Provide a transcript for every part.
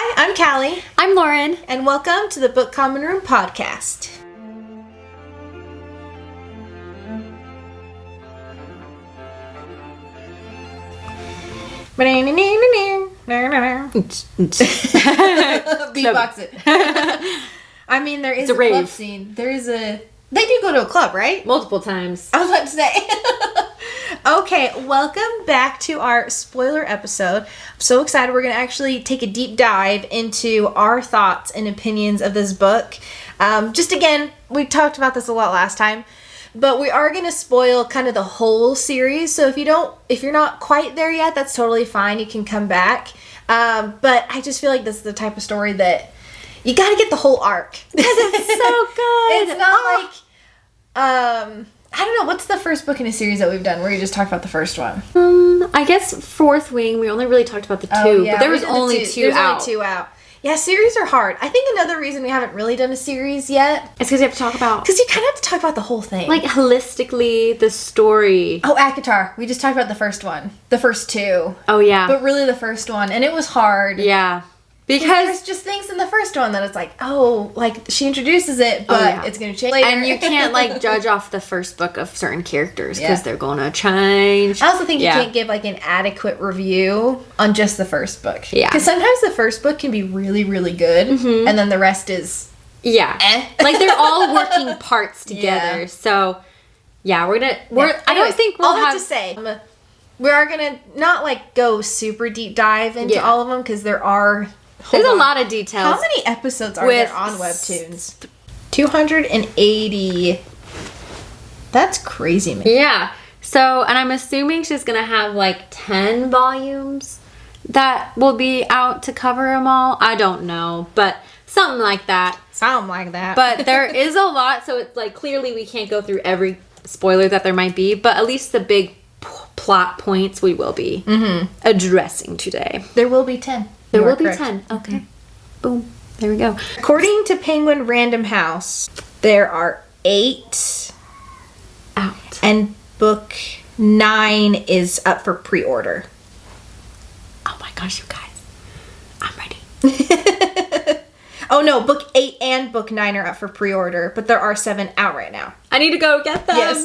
Hi, I'm Callie. I'm Lauren. And welcome to the Book Common Room podcast. Beatbox it. I mean, there is a club scene. They do go to a club, right? Multiple times. I was about to say. Okay, welcome back to our spoiler episode. I'm so excited. We're going to actually take a deep dive into our thoughts and opinions of this book. Just again, we talked about this a lot last time, but we are going to spoil kind of the whole series. So if you're not quite there yet, that's totally fine. You can come back. But I just feel like this is the type of story that you got to get the whole arc. Because it's so good. It's not like, I don't know, what's the first book in a series that we've done where you just talked about the first one? I guess Fourth Wing, we only really talked about the two, but there was only two out. Yeah, series are hard. I think another reason we haven't really done a series yet is because you have to talk about... Because you kind of have to talk about the whole thing. Like, holistically, the story. Oh, ACOTAR. We just talked about the first one. The first two. Oh, yeah. But really the first one. And it was hard. Yeah. Because there's just things in the first one that it's like, oh, like, she introduces it, but it's going to change later. And you can't, like, judge off the first book of certain characters because they're going to change. I also think you can't give, like, an adequate review on just the first book. Yeah. Because sometimes the first book can be really, really good, and then the rest is like, they're all working parts together. Yeah. So, yeah, I don't think we'll have to say... we are going to not, like, go super deep dive into all of them because there are... There's a lot of details. How many episodes are there on Webtoons? 280. That's crazy, man. Yeah. So, and I'm assuming she's going to have like 10 volumes that will be out to cover them all. I don't know, but something like that. But there is a lot, so it's like clearly we can't go through every spoiler that there might be, but at least the big plot points we will be addressing today. There will be 10. There will be 10. Okay. Boom. There we go. According to Penguin Random House, there are 8 out. And book 9 is up for pre-order. Oh my gosh, you guys. I'm ready. Oh no, book 8 and book 9 are up for pre-order, but there are 7 out right now. I need to go get them. Yes.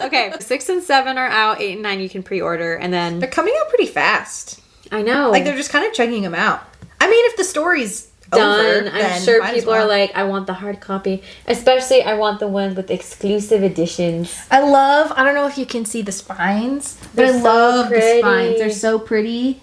Okay. 6 and 7 are out. 8 and 9 you can pre-order, and then... They're coming out pretty fast. I know. Like, they're just kind of chugging them out. I mean, if the story's done, over, I'm sure people are like, I want the hard copy. Especially, I want the one with exclusive editions. I don't know if you can see the spines, but I love the spines. They're so pretty.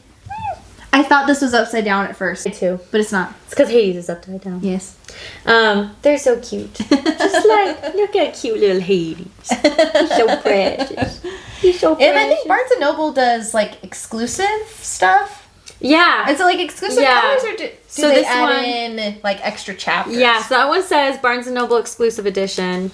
I thought this was upside down at first. Me too. But it's not. It's because Hades is upside down. Yes. They're so cute. Just like, look at cute little Hades. He's so precious. He's so precious. And I think Barnes & Noble does, like, exclusive stuff. Yeah. Is it, like, exclusive covers, or do so they this add in, like, extra chapters? Yeah, so that one says Barnes & Noble exclusive edition.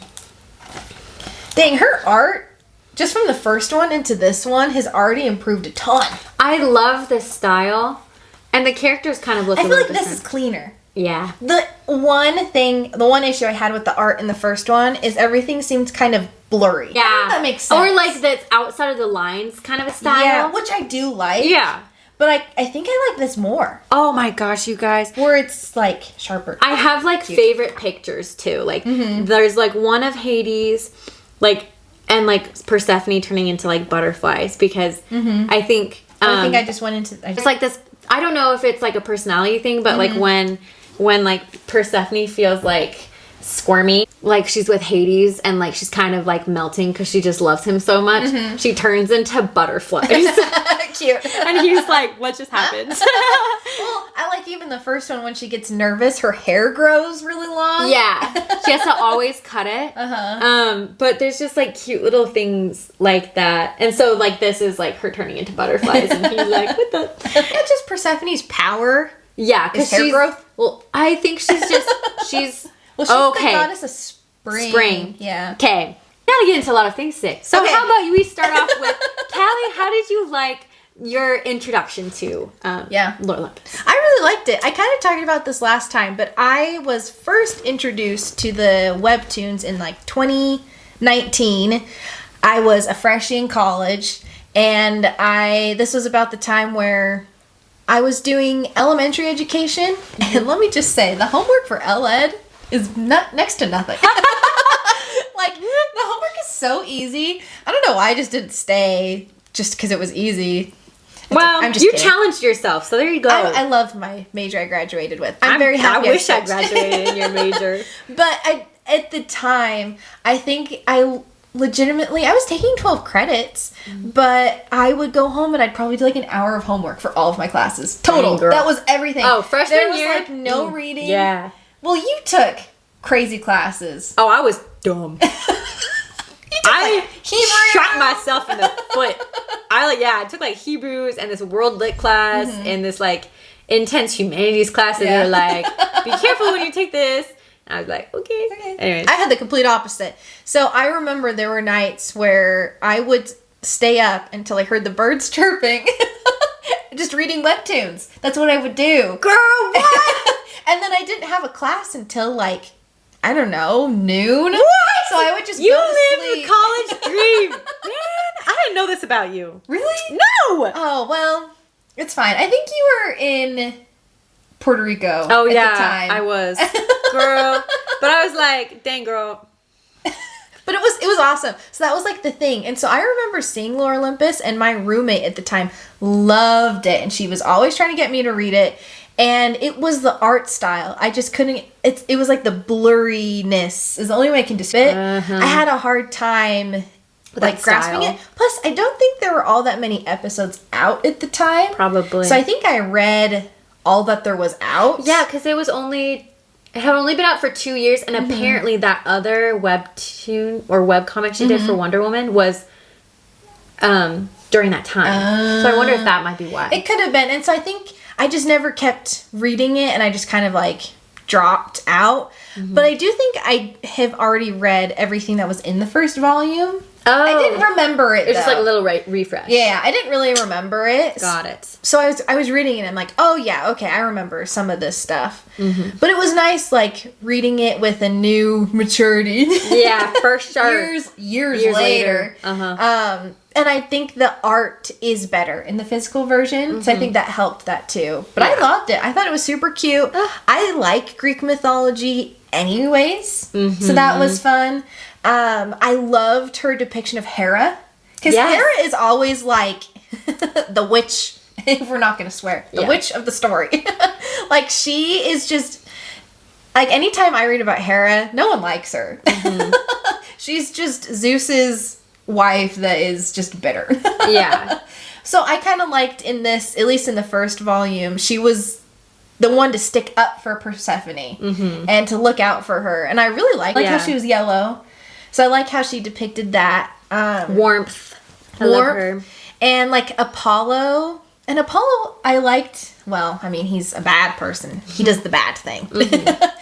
Dang, her art... Just from the first one into this one has already improved a ton. I love this style. And the characters kind of look a little different. I feel like this is cleaner. Yeah. The one issue I had with the art in the first one is everything seems kind of blurry. Yeah. I don't know if that makes sense. Or like that's outside of the lines kind of a style. Yeah, which I do like. Yeah. But I think I like this more. Oh my gosh, you guys. Where it's like sharper. I have like favorite pictures too. Like there's like one of Hades, like, and like Persephone turning into like butterflies because I think I just went into it's like this. I don't know if it's like a personality thing, but like when like Persephone feels like squirmy, like she's with Hades and like she's kind of like melting because she just loves him so much, she turns into butterflies. Cute. And he's like, what just happened? Well, I like even the first one when she gets nervous, her hair grows really long. Yeah. She has to always cut it. But there's just like cute little things like that. And so like this is like her turning into butterflies and he's like, what the? It's just Persephone's power. Yeah. Because hair growth? Well, I think she's she's the goddess of spring. Yeah. Okay. Now to get into a lot of things today. So how about we start off with, Callie, how did you like your introduction to Lore Olympus? I really liked it. I kind of talked about this last time, but I was first introduced to the webtoons in like 2019. I was a freshie in college, and this was about the time where I was doing elementary education, and let me just say, the homework for LEd is next to nothing. Like, the homework is so easy. I don't know why I just didn't stay just because it was easy. Well, you challenged yourself, so there you go. I love my major I graduated with. I'm very happy. I wish I graduated in your major. But at the time, I think I was taking 12 credits, but I would go home and I'd probably do like an hour of homework for all of my classes. Total. That was everything. Oh, freshman year? There was like no reading. Yeah. Well, you took crazy classes. Oh, I was dumb. I shot myself in the foot. I took like Hebrews and this world lit class and this like intense humanities class. And they're like, be careful when you take this. And I was like, okay. Anyways. I had the complete opposite. So I remember there were nights where I would stay up until I heard the birds chirping. Just reading webtoons. That's what I would do. Girl, what? And then I didn't have a class until like, I don't know, noon. What? So I would just you go to live sleep. the college dream. Man, I didn't know this about you. Really? No! Oh, well, it's fine. I think you were in Puerto Rico at the time. I was. Girl. But I was like, dang, girl. But it was awesome. So that was like the thing. And so I remember seeing Lore Olympus, and my roommate at the time loved it. And she was always trying to get me to read it. And it was the art style. I just couldn't, it was like the blurriness is the only way I can describe it. I had a hard time like grasping it. Plus, I don't think there were all that many episodes out at the time. Probably. So I think I read all that there was out. Yeah, because it had only been out for 2 years, and apparently that other webtoon or webcomic she did for Wonder Woman was during that time. So I wonder if that might be why. It could have been. And so I think I just never kept reading it, and I just kind of like dropped out. But I do think I have already read everything that was in the first volume. Oh. I didn't remember it, It was just like a little refresh. Yeah, I didn't really remember it. Got it. So I was reading it and I'm like, oh yeah, okay, I remember some of this stuff. But it was nice like reading it with a new maturity. Yeah, for sure. Years later. And I think the art is better in the physical version. So I think that helped that too. But I loved it. I thought it was super cute. I like Greek mythology anyways. So that was fun. I loved her depiction of Hera. Because Hera is always like the witch, if we're not going to swear, the witch of the story. Like, she is just, like, anytime I read about Hera, no one likes her. She's just Zeus's wife that is just bitter. Yeah. So I kind of liked in this, at least in the first volume, she was the one to stick up for Persephone and to look out for her. And I really liked how she was yellow. So I like how she depicted that. Warmth. I love her. And like Apollo. And Apollo, I liked, well, I mean, he's a bad person. He does the bad thing.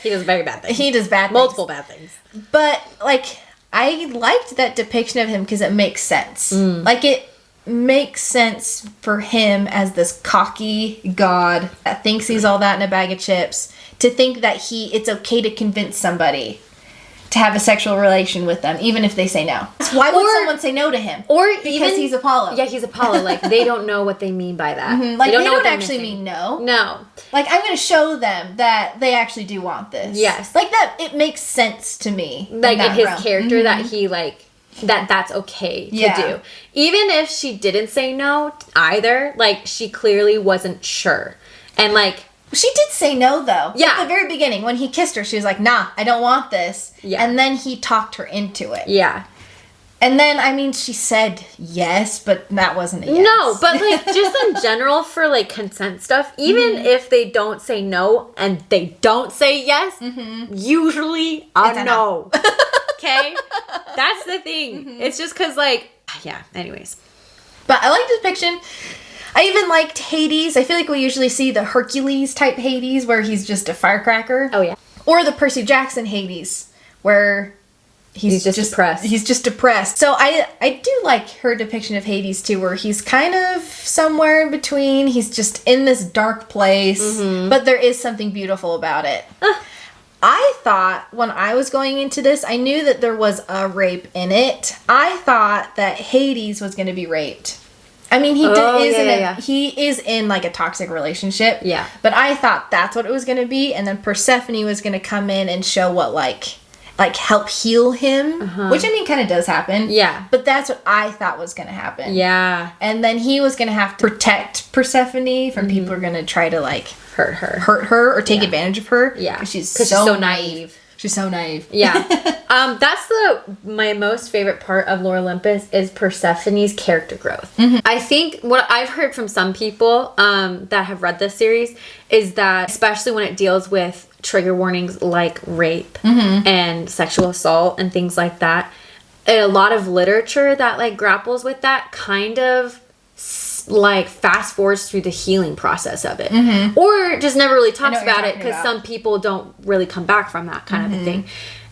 He does very bad things. He does bad things. Multiple bad things. But like, I liked that depiction of him because it makes sense. Like, it makes sense for him as this cocky god that thinks he's all that in a bag of chips, to think that it's okay to convince somebody to have a sexual relation with them, even if they say no. Why would someone say no to him? Or because he's Apollo. Yeah, he's Apollo. Like, they don't know what they mean by that. Like, they don't actually mean no. No. Like, I'm going to show them that they actually do want this. Yes. Like, that, it makes sense to me. Like, in his character, that he, like, that's okay to do. Even if she didn't say no either, like, she clearly wasn't sure. And, like, she did say no, though. Yeah. At the very beginning, when he kissed her, she was like, nah, I don't want this. Yeah. And then he talked her into it. Yeah. And then, I mean, she said yes, but that wasn't a yes. No, but, like, just in general for, like, consent stuff, even if they don't say no and they don't say yes, usually a no. Okay? That's the thing. It's just because, like, yeah, anyways. But I like the depiction. I even liked Hades. I feel like we usually see the Hercules type Hades where he's just a firecracker. Oh, yeah. Or the Percy Jackson Hades where he's just depressed. He's just depressed. So I do like her depiction of Hades too, where he's kind of somewhere in between. He's just in this dark place, but there is something beautiful about it. I thought when I was going into this, I knew that there was a rape in it. I thought that Hades was going to be raped. I mean, he is in like a toxic relationship. Yeah. But I thought that's what it was going to be, and then Persephone was going to come in and show what like help heal him, which I mean kind of does happen. Yeah. But that's what I thought was going to happen. Yeah. And then he was going to have to protect Persephone from people who are going to try to like hurt her or take advantage of her. Yeah. Because she's so naive. She's so naive. Yeah. That's my most favorite part of Lore Olympus is Persephone's character growth. I think what I've heard from some people that have read this series is that, especially when it deals with trigger warnings like rape and sexual assault and things like that, a lot of literature that like grapples with that kind of like fast forwards through the healing process of it, or just never really talks about it because some people don't really come back from that kind of a thing,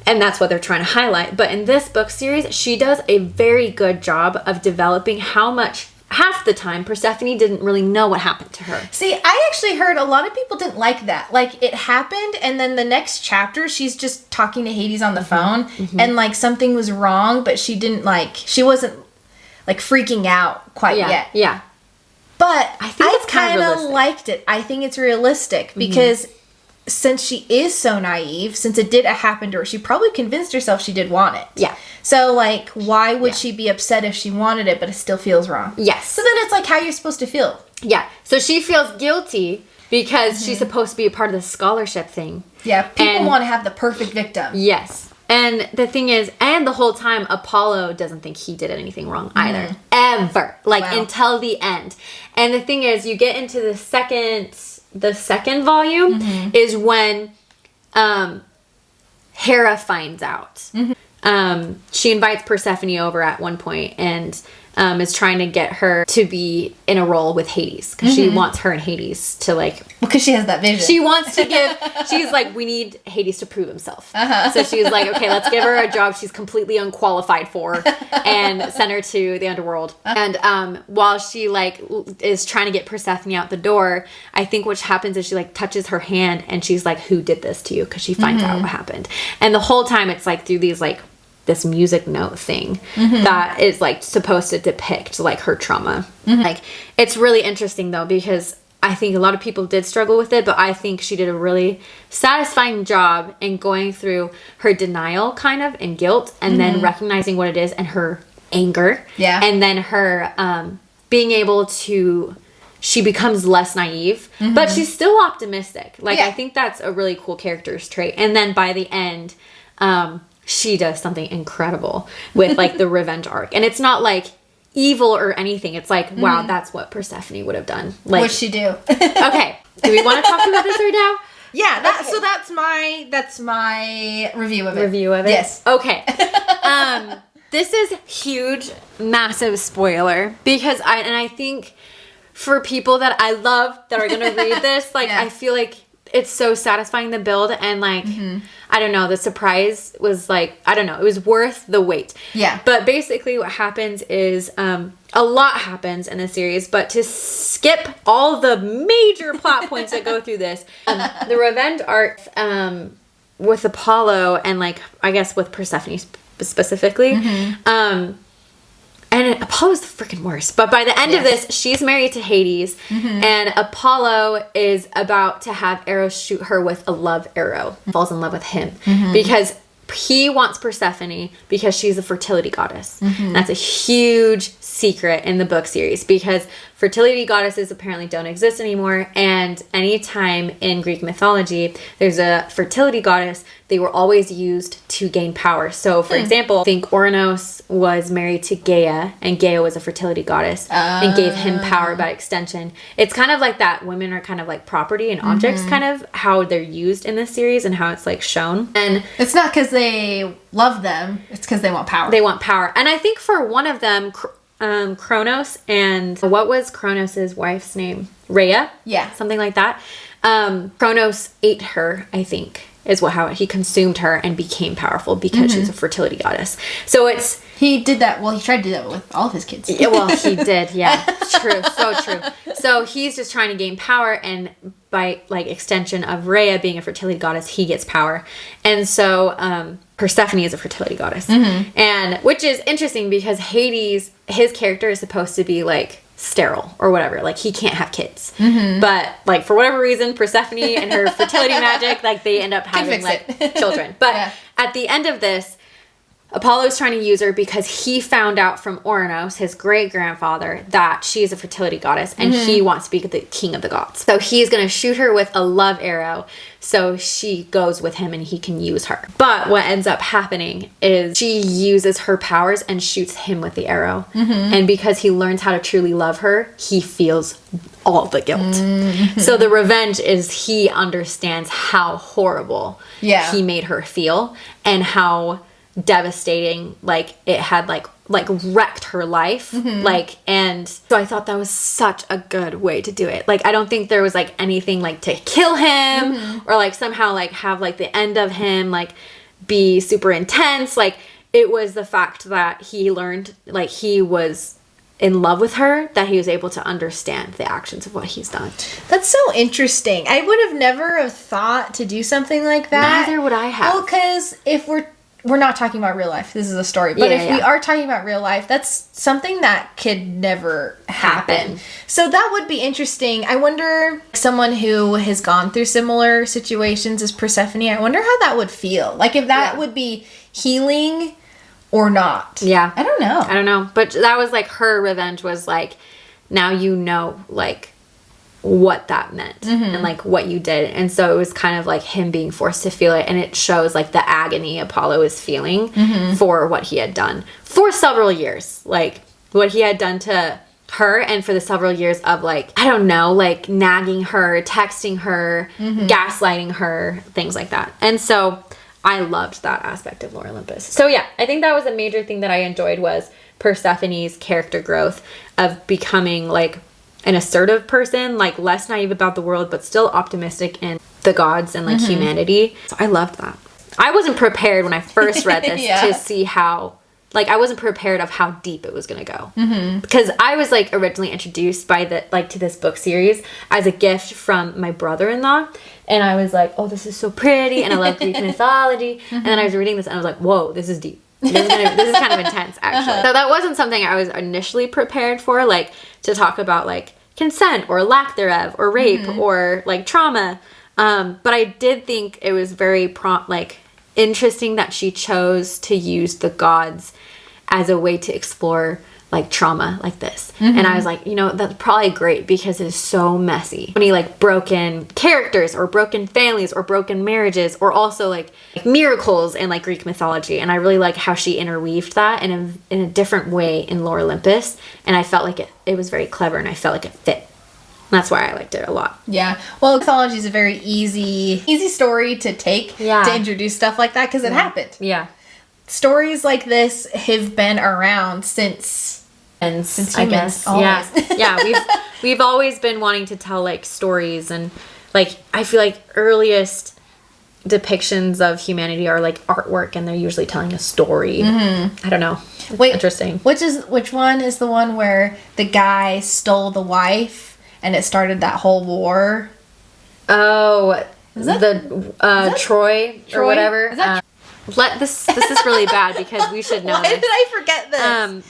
and that's what they're trying to highlight. But in this book series, she does a very good job of developing how much, half the time, Persephone didn't really know what happened to her. See, I actually heard a lot of people didn't like that. Like, it happened, and then the next chapter, she's just talking to Hades on the phone, and like something was wrong, but she wasn't like freaking out quite yet. Yeah. But I think it's kind of liked it. I think it's realistic because since she is so naive, since it did happen to her, she probably convinced herself she did want it. Yeah. So, like, why would she be upset if she wanted it, but it still feels wrong? Yes. So then it's like how you're supposed to feel. Yeah. So she feels guilty because she's supposed to be a part of the scholarship thing. Yeah. People want to have the perfect victim. Yes. And the thing is, and the whole time, Apollo doesn't think he did anything wrong either. Ever. Like, until the end. And the thing is, you get into the second volume is when Hera finds out. She invites Persephone over at one point and is trying to get her to be in a role with Hades because she wants her and Hades to like, because she has that vision. She wants to she's like, we need Hades to prove himself. So she's like, okay, let's give her a job she's completely unqualified for and send her to the underworld. And while she like is trying to get Persephone out the door, I think what happens is she like touches her hand and she's like, who did this to you? Because she finds out what happened. And the whole time it's like through these like this music note thing that is like supposed to depict like her trauma. Like, it's really interesting though, because I think a lot of people did struggle with it, but I think she did a really satisfying job in going through her denial kind of and guilt and then recognizing what it is and her anger. Yeah. And then her being able to, she becomes less naive, but she's still optimistic. Like, I think that's a really cool character's trait. And then by the end, she does something incredible with like the revenge arc. And it's not like evil or anything. It's like, wow, that's what Persephone would have done. Like, what'd she do? Okay. Do we want to talk about this right now? Yeah, so that's my review of it. Yes. Okay. This is huge, massive spoiler because I think for people that I love that are going to read this, like I feel like it's so satisfying, the build, and like I don't know, the surprise was like, I don't know, it was worth the wait. Yeah. But basically what happens is a lot happens in the series, but to skip all the major plot points that go through this, the revenge arc with Apollo and like I guess with Persephone specifically, and Apollo's the freaking worst. But by the end of this, she's married to Hades. And Apollo is about to have Eros shoot her with a love arrow. Falls in love with him. Because he wants Persephone because she's a fertility goddess. That's a huge secret in the book series because fertility goddesses apparently don't exist anymore. And anytime in Greek mythology there's a fertility goddess, they were always used to gain power. So for example, I think Ouranos was married to Gaia, and Gaia was a fertility goddess and gave him power by extension. It's kind of like that. Women are kind of like property and objects, kind of how they're used in this series and how it's like shown. And it's not because they love them, it's because they want power. They want power. And I think for one of them, Kronos, and what was Kronos's wife's name? Rhea? Yeah. Something like that. Kronos ate her, I think, is how he consumed her and became powerful because she's a fertility goddess. So it's... He did that, well, he tried to do that with all of his kids. Yeah, well, he did, yeah. True, so true. So he's just trying to gain power, and by, like, extension of Rhea being a fertility goddess, he gets power. And so, Persephone is a fertility goddess. And which is interesting because Hades, his character is supposed to be, like, sterile or whatever. Like, he can't have kids. But, like, for whatever reason, Persephone and her fertility magic, like, they end up having, like, children. But at the end of this, Apollo's trying to use her because he found out from Ouranos, his great-grandfather, that she is a fertility goddess and he wants to be the king of the gods. So he's going to shoot her with a love arrow so she goes with him and he can use her. But what ends up happening is she uses her powers and shoots him with the arrow. And because he learns how to truly love her, he feels all the guilt. So the revenge is he understands how horrible he made her feel and how devastating, like, it had like wrecked her life. Like, and so I thought that was such a good way to do it. Like, I don't think there was like anything like to kill him or like somehow like have like the end of him like be super intense. Like, it was the fact that he learned, like, he was in love with her, that he was able to understand the actions of what he's done. That's so interesting. I would have never have thought to do something like that. Neither would I have. Well, because if we're not talking about real life. This is a story. But if we are talking about real life, that's something that could never happen. So that would be interesting. I wonder, someone who has gone through similar situations as Persephone, I wonder how that would feel. Like, if that would be healing or not. Yeah. I don't know. But that was like her revenge was like, now you know, like, what that meant and like what you did. And so it was kind of like him being forced to feel it, and it shows like the agony Apollo is feeling for what he had done for several years, like what he had done to her, and for the several years of like, I don't know, like nagging her, texting her, gaslighting her, things like that. And so I loved that aspect of Lore Olympus. So yeah, I think that was a major thing that I enjoyed, was Persephone's character growth of becoming like an assertive person, like less naive about the world, but still optimistic in the gods and like humanity. So I loved that. I wasn't prepared when I first read this to see how, like, I wasn't prepared of how deep it was going to go. Because I was like originally introduced by to this book series as a gift from my brother-in-law. And I was like, oh, this is so pretty. And I love Greek mythology. And then I was reading this and I was like, whoa, this is deep. This is kind of intense, actually. So that wasn't something I was initially prepared for, like, to talk about, like, consent or lack thereof or rape or, like, trauma. But I did think it was very interesting that she chose to use the gods as a way to explore, like, trauma like this. And I was like, you know, that's probably great because it is so messy. Many, like, broken characters or broken families or broken marriages, or also like miracles in like Greek mythology. And I really like how she interweaved that in a different way in Lore Olympus. And I felt like it was very clever, and I felt like it fit. And that's why I liked it a lot. Yeah. Well, mythology is a very easy story to take to introduce stuff like that, because it happened. Yeah. Stories like this have been around since humans, I guess. Always. We've always been wanting to tell like stories, and like I feel like earliest depictions of humanity are like artwork, and they're usually telling a story. I don't know. It's interesting. Which one is the one where the guy stole the wife and it started that whole war? Oh, Troy or whatever. Is that this is really bad because we should know. Why did I forget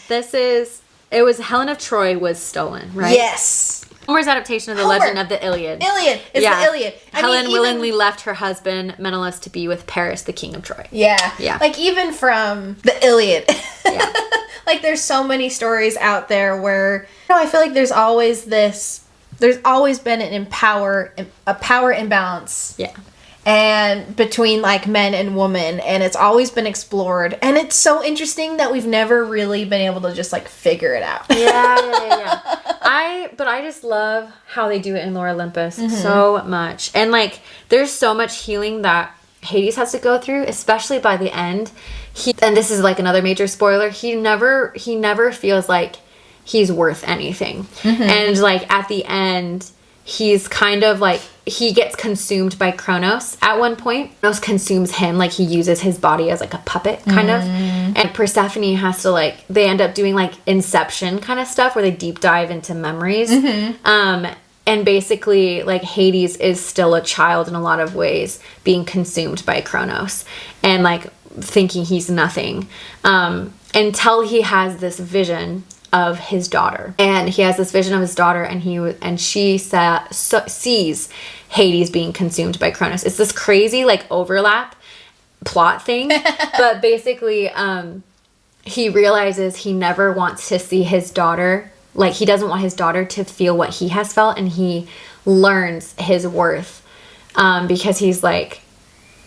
this? It was Helen of Troy was stolen, right? Yes. Homer's adaptation of the legend of the Iliad. The Iliad. Helen willingly left her husband Menelaus to be with Paris, the king of Troy. Yeah. Like, even from the Iliad. Yeah. Like, there's so many stories out there where, I feel like there's always been a power imbalance. Yeah. And between like men and women, and it's always been explored, and it's so interesting that we've never really been able to just like figure it out. Yeah. But I just love how they do it in Lore Olympus so much, and like there's so much healing that Hades has to go through, especially by the end. And this is like another major spoiler. He never feels like he's worth anything, and like at the end, he's kind of like, he gets consumed by Kronos at one point. Kronos consumes him, like he uses his body as like a puppet kind of. And Persephone has to like, they end up doing like Inception kind of stuff where they deep dive into memories. And basically like Hades is still a child in a lot of ways, being consumed by Kronos and like thinking he's nothing. Until he has this vision of his daughter, and he has this vision of his daughter, and she sees Hades being consumed by Kronos. It's this crazy like overlap plot thing, but basically he realizes he never wants to see his daughter, like he doesn't want his daughter to feel what he has felt, and he learns his worth because he's like,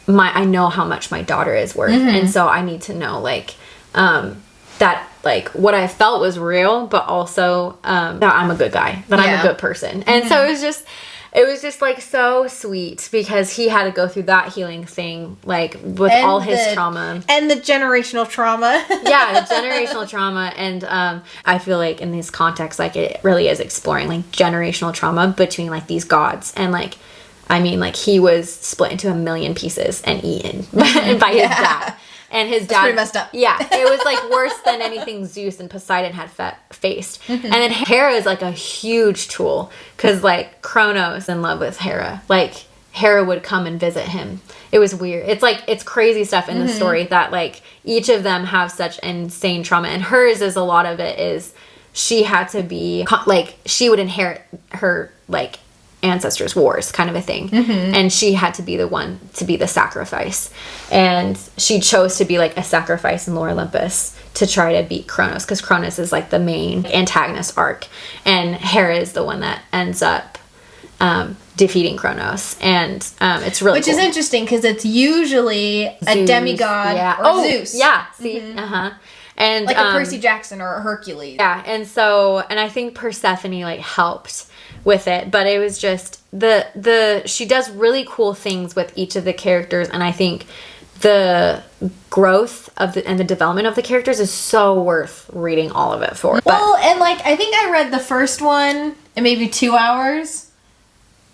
I know how much my daughter is worth, and so I need to know like that like what I felt was real, but also that I'm a good guy, that I'm a good person. And so it was just like so sweet because he had to go through that healing thing, like with all his trauma. And the generational trauma. Yeah, the generational trauma. And I feel like in this context, like it really is exploring like generational trauma between like these gods. And like, I mean, like he was split into a million pieces and eaten by his dad. And his dad... That's pretty messed up. Yeah. It was like worse than anything Zeus and Poseidon had faced. And then Hera is like a huge tool. Because like Kronos in love with Hera. Like Hera would come and visit him. It was weird. It's like, it's crazy stuff in the story that like each of them have such insane trauma. And hers is a lot of it is she had to be... Like she would inherit her like... ancestors' wars kind of a thing, and she had to be the one to be the sacrifice, and she chose to be like a sacrifice in Lore Olympus to try to beat Kronos, because Kronos is like the main antagonist arc, and Hera is the one that ends up defeating Kronos, and it's really which is interesting because it's usually a demigod or Zeus. See, and like a Percy Jackson or a Hercules. Yeah, and I think Persephone like helped with it, but it was just she does really cool things with each of the characters, and I think the growth of and the development of the characters is so worth reading all of it for. Well, and like I think I read the first one in maybe 2 hours.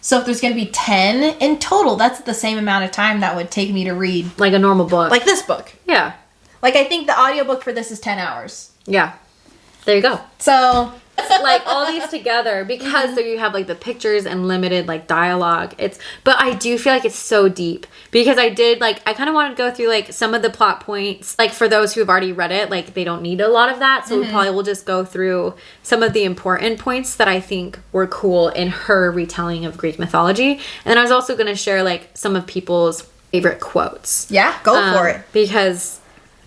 So if there's going to be 10 in total, that's the same amount of time that would take me to read like a normal book. Like this book. Yeah. Like I think the audiobook for this is 10 hours. Yeah. There you go. So like all these together, because so you have like the pictures and limited like dialogue, but I do feel like it's so deep, because I kind of want to go through like some of the plot points, like for those who have already read it, like they don't need a lot of that, so we probably will just go through some of the important points that I think were cool in her retelling of Greek mythology. And then I was also going to share like some of people's favorite quotes. Yeah, go for it. Because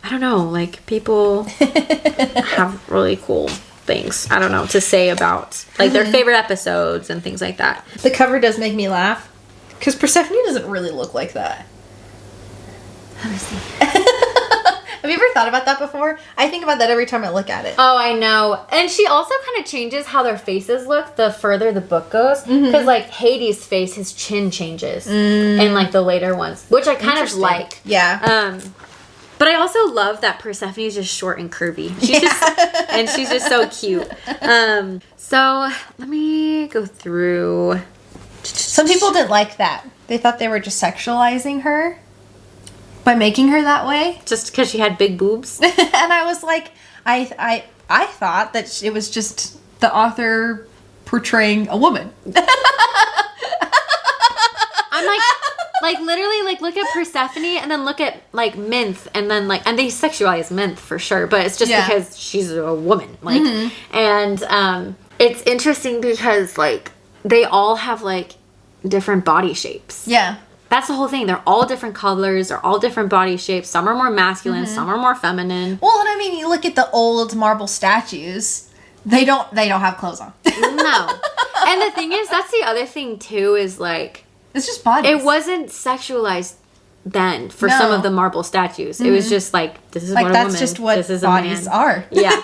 I don't know, like people have really cool things, I don't know, to say about like their favorite episodes and things like that. The cover does make me laugh because Persephone doesn't really look like that. Let me see. Have you ever thought about that before? I think about that every time I look at it. Oh, I know. And she also kind of changes how their faces look the further the book goes, because like Hades' face, his chin changes in like the later ones, which I kind of like. Yeah. But I also love that Persephone is just short and curvy. She's just so cute. So let me go through. Some people didn't like that. They thought they were just sexualizing her by making her that way. Just because she had big boobs. And I was like, I thought that it was just the author portraying a woman. I'm like literally, like, look at Persephone and then look at, like, Minth, and then, like, and they sexualize Minth for sure, but it's just because she's a woman, like, and, it's interesting because, like, they all have, like, different body shapes. Yeah. That's the whole thing. They're all different colors, they're all different body shapes, some are more masculine, some are more feminine. Well, and I mean, you look at the old marble statues, they don't have clothes on. No. And the thing is, that's the other thing, too, is, like, it's just bodies. it wasn't sexualized then for some of the marble statues. It was just like, this is like, what a that's woman, just what this is bodies a man. are. Yeah.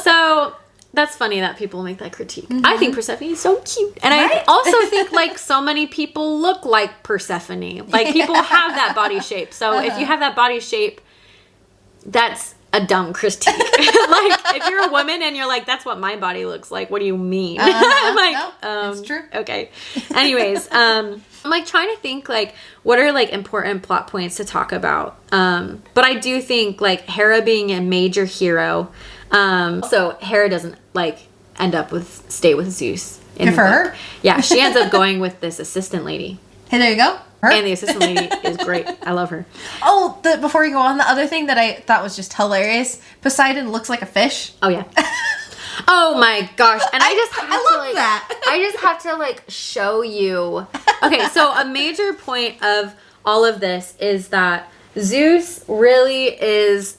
So that's funny that people make that critique. I think Persephone is so cute. And I also think like so many people look like Persephone. Like people have that body shape. So if you have that body shape, that's a dumb critique. Like if you're a woman and you're like, that's what my body looks like, what do you mean? I'm like, no, it's true. Okay. Anyways, I'm like trying to think like what are like important plot points to talk about. But I do think like Hera being a major hero. So Hera doesn't like stay with Zeus. Good for her. Yeah, she ends up going with this assistant lady. Hey, there you go. Her. And the assistant lady is great. I love her. Oh, before you go on, the other thing that I thought was just hilarious, Poseidon looks like a fish. Oh, yeah. Oh my gosh. And I just have I to love like that. I just have to like show you. Okay, so a major point of all of this is that Zeus really is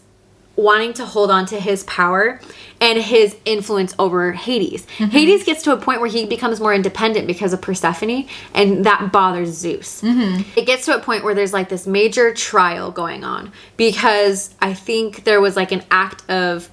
wanting to hold on to his power and his influence over Hades. Hades gets to a point where he becomes more independent because of Persephone, and that bothers Zeus. It gets to a point where there's like this major trial going on because I think there was like an act of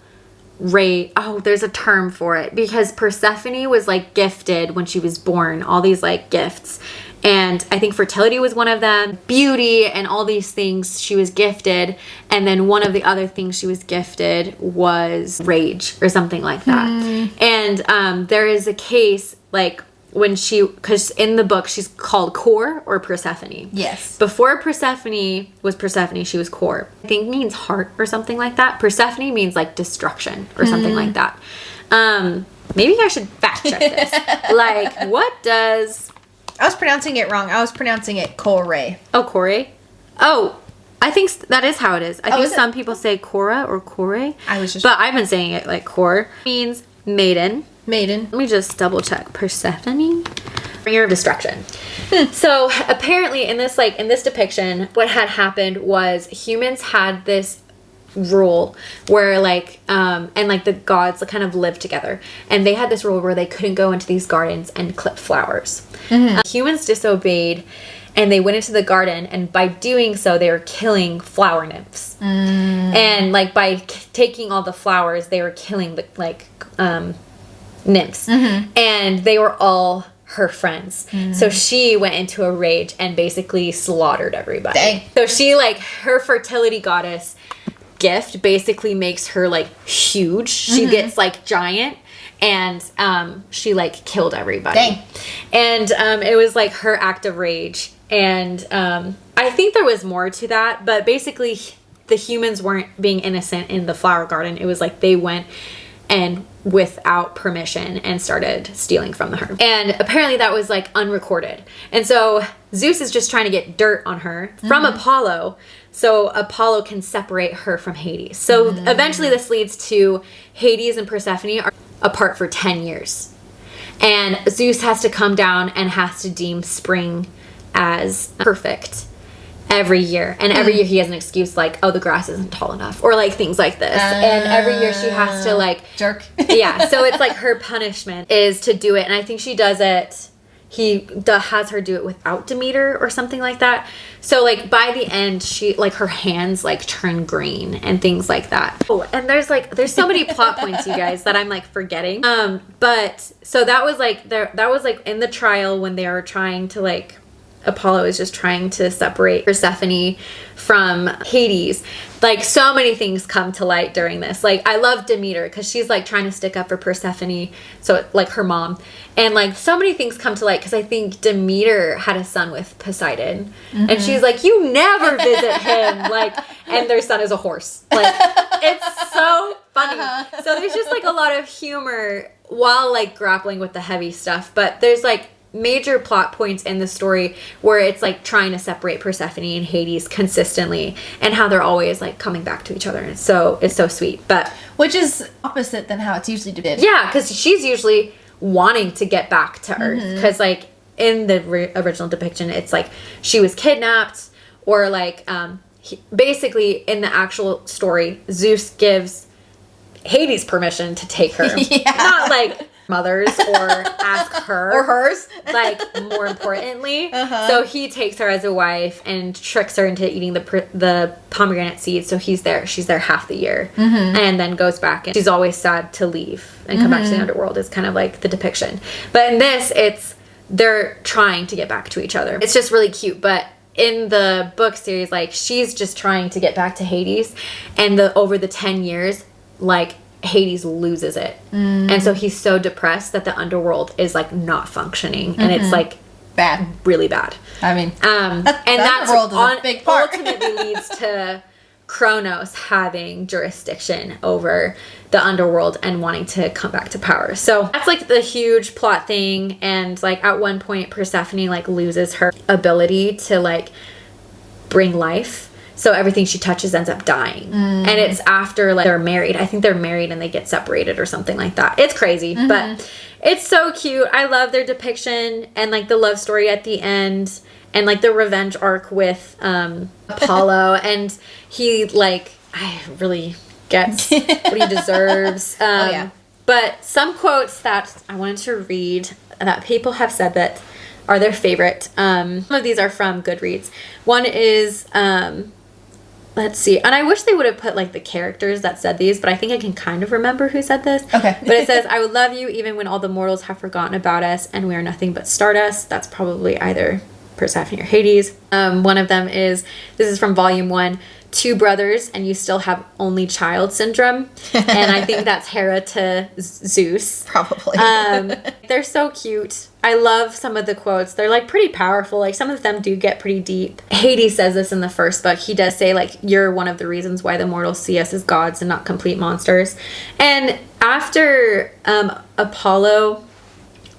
there's a term for it, because Persephone was like gifted when she was born, all these like gifts. And I think fertility was one of them, beauty and all these things she was gifted. And then one of the other things she was gifted was rage or something like that. And there is a case like when because in the book she's called Core or Persephone. Yes. Before Persephone was Persephone, she was Core. I think means heart or something like that. Persephone means like destruction or something like that. Maybe I should fact check this. Like, what does... I was pronouncing it wrong. I was pronouncing it Kore. Oh, Kore? Oh, I think that is how it is. I think some people say Cora or Kore. But I've been saying it like Core. Means maiden. Maiden. Let me just double check. Persephone? Bringer of destruction. So apparently in this depiction, what had happened was humans had this rule where like and like the gods kind of lived together, and they had this rule where they couldn't go into these gardens and clip flowers. Humans disobeyed, and they went into the garden, and by doing so they were killing flower nymphs. And like by taking all the flowers, they were killing the like nymphs. And they were all her friends. So she went into a rage and basically slaughtered everybody. Dang. So she like her fertility goddess gift basically makes her like huge. She gets like giant, and she like killed everybody. Dang. And it was like her act of rage. And I think there was more to that, but basically the humans weren't being innocent in the flower garden. It was like they went and without permission and started stealing from her. And apparently that was like unrecorded. And so Zeus is just trying to get dirt on her from Apollo, so Apollo can separate her from Hades. So eventually this leads to Hades and Persephone are apart for 10 years. And Zeus has to come down and has to deem spring as perfect every year. And every year he has an excuse like, oh, the grass isn't tall enough, or like things like this. And every year she has to like... Jerk. Yeah, so it's like her punishment is to do it. And I think she does it... has her do it without Demeter or something like that. So like by the end, she like her hands like turn green and things like that. Oh, and there's so many plot points, you guys, that I'm like forgetting. But so that was like in the trial when they were trying to like, Apollo is just trying to separate Persephone from Hades. Like so many things come to light during this. Like I love Demeter because she's like trying to stick up for Persephone, so like her mom, and like so many things come to light because I think Demeter had a son with Poseidon, and she's like, you never visit him, like, and their son is a horse. Like it's so funny. So there's just like a lot of humor while like grappling with the heavy stuff, but there's like major plot points in the story where it's like trying to separate Persephone and Hades consistently, and how they're always like coming back to each other. And so it's so sweet, but which is opposite than how it's usually depicted. Yeah, because she's usually wanting to get back to Earth, because like in the original depiction, it's like she was kidnapped, or like basically in the actual story, Zeus gives Hades permission to take her. Not like mothers or ask her or hers, like more importantly. So he takes her as a wife and tricks her into eating the pomegranate seeds. So she's there half the year, and then goes back, and she's always sad to leave and come back to the underworld is kind of like the depiction. But in this, they're trying to get back to each other. It's just really cute. But in the book series, like she's just trying to get back to Hades, and over the 10 years, like Hades loses it, and so he's so depressed that the underworld is like not functioning, and it's like bad, really bad. I mean, and that's underworld is a big part. Ultimately leads to Kronos having jurisdiction over the underworld and wanting to come back to power. So that's like the huge plot thing. And like at one point, Persephone like loses her ability to like bring life. so everything she touches ends up dying. And it's after like they're married. I think they're married and they get separated or something like that. It's crazy, but it's so cute. I love their depiction and like the love story at the end and like the revenge arc with Apollo. And he like, I really gets what he deserves. But some quotes that I wanted to read that people have said that are their favorite. Some of these are from Goodreads. One is, let's see. And I wish they would have put like the characters that said these, but I think I can kind of remember who said this. Okay. But it says, I would love you even when all the mortals have forgotten about us and we are nothing but stardust. That's probably either Persephone or Hades. One of them is, this is from volume 1, 2 brothers and you still have only child syndrome. And I think that's Hera to Zeus. Probably. They're so cute. I love some of the quotes. They're like pretty powerful. Like some of them do get pretty deep. Hades says this in the first book. He does say like, you're one of the reasons why the mortals see us as gods and not complete monsters. And after Apollo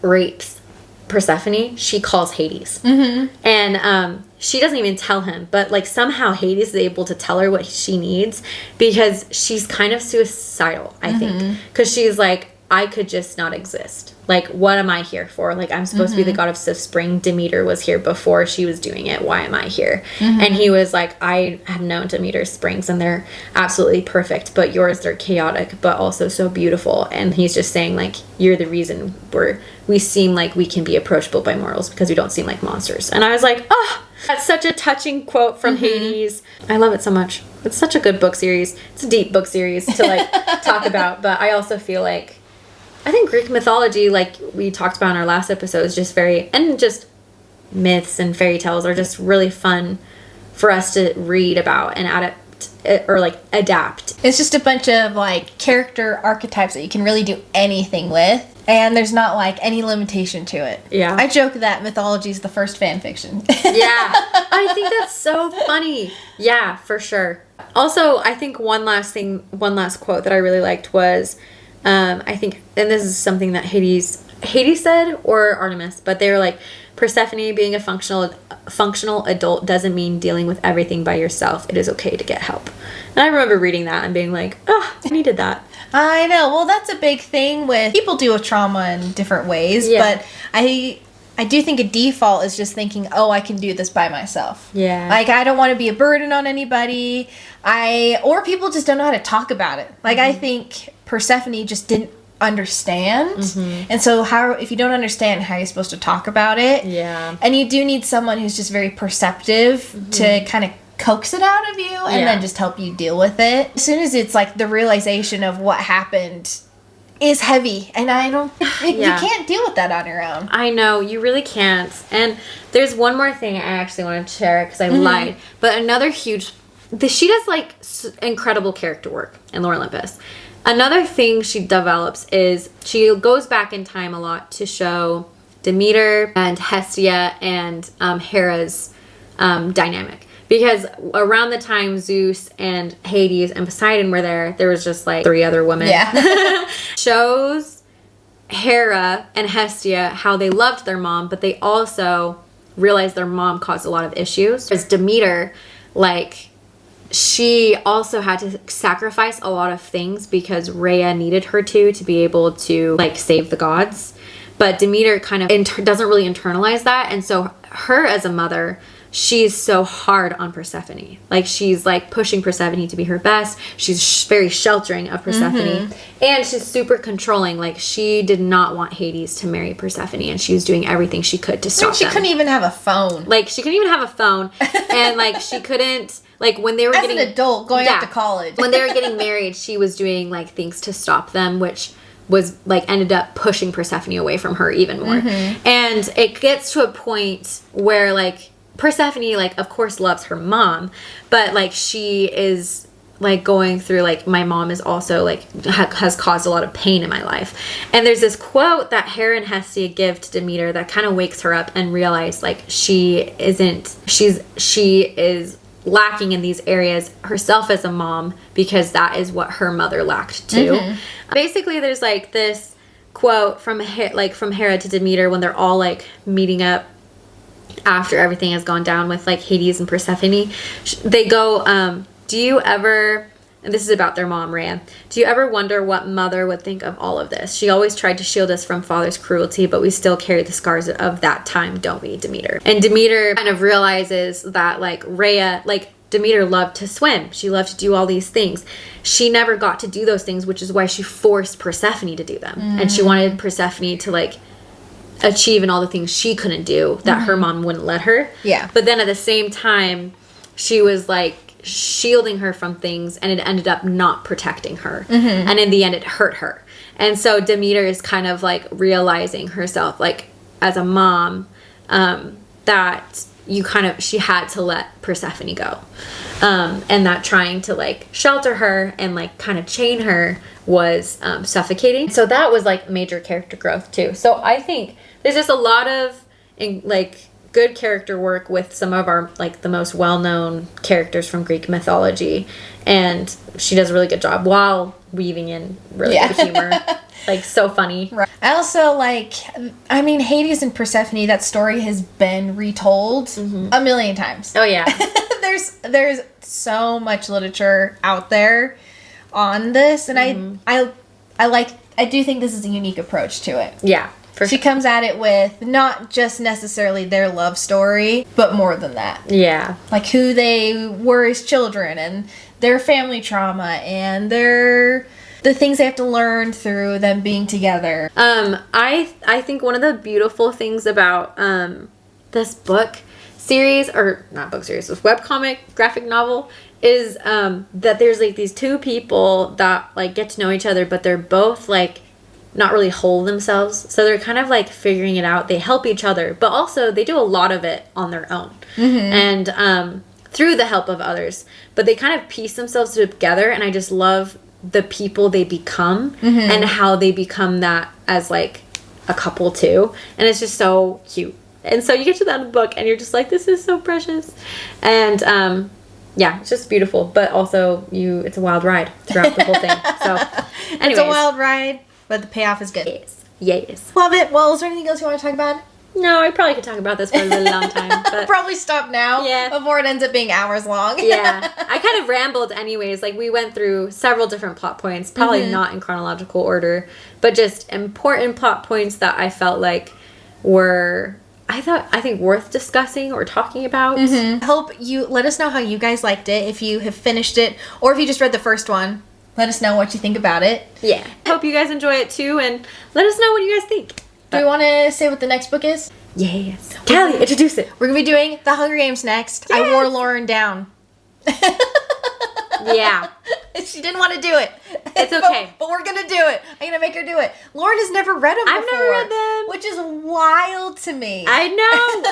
rapes Persephone, she calls Hades. And she doesn't even tell him, but like somehow Hades is able to tell her what she needs because she's kind of suicidal, I think. Because she's like, I could just not exist. Like, what am I here for? Like, I'm supposed to be the goddess of spring. Demeter was here before she was doing it. Why am I here? And he was like, I have known Demeter's springs and they're absolutely perfect, but yours, they're chaotic, but also so beautiful. And he's just saying like, you're the reason we seem like we can be approachable by mortals because we don't seem like monsters. And I was like, oh, that's such a touching quote from Hades. I love it so much. It's such a good book series. It's a deep book series to like talk about, but I also feel like I think Greek mythology, like we talked about in our last episode, is just and just myths and fairy tales are just really fun for us to read about and adapt. It's just a bunch of like character archetypes that you can really do anything with. And there's not like any limitation to it. Yeah. I joke that mythology is the first fan fiction. Yeah. I think that's so funny. Yeah, for sure. Also, I think one last quote that I really liked was, I think, and this is something that Hades said or Artemis, but they were like, Persephone, being a functional adult doesn't mean dealing with everything by yourself. It is okay to get help. And I remember reading that and being like, oh, I needed that. I know. Well, that's a big thing with people deal with trauma in different ways, but I do think a default is just thinking, oh, I can do this by myself. Yeah. Like, I don't want to be a burden on anybody. Or people just don't know how to talk about it. Like, I think Persephone just didn't understand. And so if you don't understand, how are you supposed to talk about it? Yeah. And you do need someone who's just very perceptive to kind of coax it out of you and then just help you deal with it. As soon as it's like the realization of what happened is heavy, and I don't you can't deal with that on your own. I know, you really can't. And there's one more thing I actually want to share because I lied, but another huge she does like incredible character work in Lore Olympus. Another thing she develops is she goes back in time a lot to show Demeter and Hestia and Hera's dynamic. Because around the time Zeus and Hades and Poseidon were there was just like 3 other women. Yeah. Shows Hera and Hestia how they loved their mom, but they also realized their mom caused a lot of issues. As Demeter, like, she also had to sacrifice a lot of things because Rhea needed her to be able to like save the gods. But Demeter kind of doesn't really internalize that. And so her as a mother, she's so hard on Persephone. Like, she's like pushing Persephone to be her best. She's very sheltering of Persephone. And she's super controlling. Like, she did not want Hades to marry Persephone, and she was doing everything she could to stop them. She couldn't even have a phone. Like, she couldn't even have a phone. And like, she couldn't, like, when they were as an adult going up to college. When they were getting married, she was doing like things to stop them, which was like ended up pushing Persephone away from her even more. And it gets to a point where like Persephone, like, of course loves her mom, but like she is like going through like, my mom is also like has caused a lot of pain in my life. And there's this quote that Hera and Hestia give to Demeter that kind of wakes her up and realize like she is lacking in these areas herself as a mom, because that is what her mother lacked too. Basically, there's like this quote from Hera to Demeter when they're all like meeting up after everything has gone down with like Hades and Persephone, they go, do you ever, and this is about their mom, Rhea, do you ever wonder what mother would think of all of this? She always tried to shield us from father's cruelty, but we still carry the scars of that time, don't we, Demeter? And Demeter kind of realizes that like Rhea, like Demeter loved to swim. She loved to do all these things. She never got to do those things, which is why she forced Persephone to do them. And she wanted Persephone to like achieve in all the things she couldn't do that her mom wouldn't let her. Yeah. But then at the same time, she was like shielding her from things, and it ended up not protecting her. And in the end, it hurt her. And so Demeter is kind of like realizing herself, like as a mom, that she had to let Persephone go. And that trying to like shelter her and like kind of chain her was suffocating. So that was like major character growth too. So I think there's just a lot of like good character work with some of our like the most well-known characters from Greek mythology, and she does a really good job while weaving in really good humor. Like so funny. Right. I also like, I mean, Hades and Persephone, that story has been retold a million times. Oh yeah. There's so much literature out there on this, and I do think this is a unique approach to it. Yeah. She comes at it with not just necessarily their love story, but more than that. Yeah. Like who they were as children and their family trauma and the things they have to learn through them being together. I think one of the beautiful things about this book series, or not book series, this webcomic graphic novel, is that there's like these two people that like get to know each other, but they're both like not really whole themselves. So they're kind of like figuring it out. They help each other, but also they do a lot of it on their own. And through the help of others. But they kind of piece themselves together, and I just love the people they become and how they become that as like a couple too. And it's just so cute. And so you get to that in the book and you're just like, this is so precious. And yeah, it's just beautiful. But also it's a wild ride throughout the whole thing. So anyways. It's a wild ride, but the payoff is good. Yes. Love it. Well, is there anything else you want to talk about? No, I probably could talk about this for a really long time. But probably stop now before it ends up being hours long. Yeah. I kind of rambled anyways. Like we went through several different plot points, probably not in chronological order, but just important plot points that I felt like were, I think worth discussing or talking about. I hope you let us know how you guys liked it, if you have finished it, or if you just read the first one. Let us know what you think about it. Yeah. Hope you guys enjoy it too, and let us know what you guys think. Do we want to say what the next book is? Yes. Callie, introduce it. We're going to be doing The Hunger Games next. Yes. I wore Lauren down. Yeah. She didn't want to do it. It's okay. But we're going to do it. I'm going to make her do it. Lauren has never read them before. I've never read them. Which is wild to me. I know.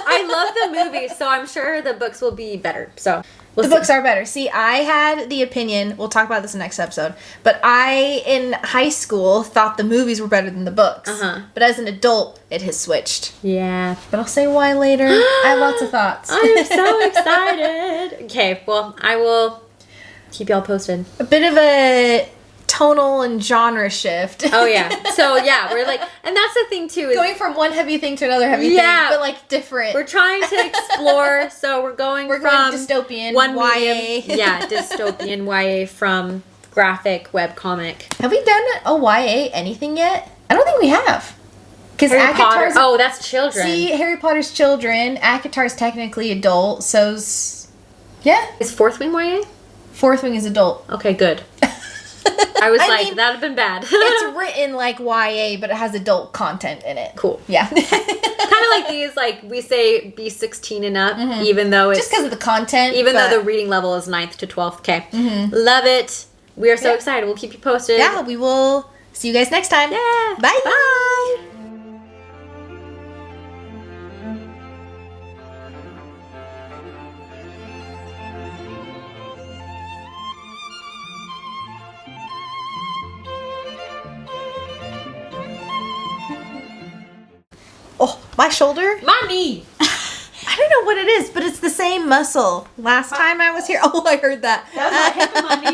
I love the movie, so I'm sure the books will be better. So the books are better. See, I had the opinion, we'll talk about this in the next episode, but I, in high school, thought the movies were better than the books. But as an adult, it has switched. Yeah. But I'll say why later. I have lots of thoughts. I'm so excited. Okay, well, I will keep y'all posted. A bit of a tonal and genre shift. Oh, yeah. So, yeah, we're like, and that's the thing, too. Is going from one heavy thing to another heavy thing, but like different. We're trying to explore, so we're going from dystopian, one YA. Medium, yeah, dystopian YA from graphic webcomic. Have we done a YA anything yet? I don't think we have. Because Harry Potter. Oh, that's children. See, Harry Potter's children. ACOTAR's technically adult, so's... Yeah. Is Fourth Wing YA? Fourth Wing is adult. Okay, good. I was like, that'd have been bad. It's written like YA, but it has adult content in it. Cool. Yeah. Kind of like these, like, we say be 16 and up, even though it's... Just because of the content. Even though the reading level is 9th to 12th. Okay. Love it. We are so excited. We'll keep you posted. Yeah, we will see you guys next time. Yeah. Bye. Bye. Oh, my shoulder? My knee. I don't know what it is, but it's the same muscle. Last time I was here. Oh, I heard that. That was my hip and my knee.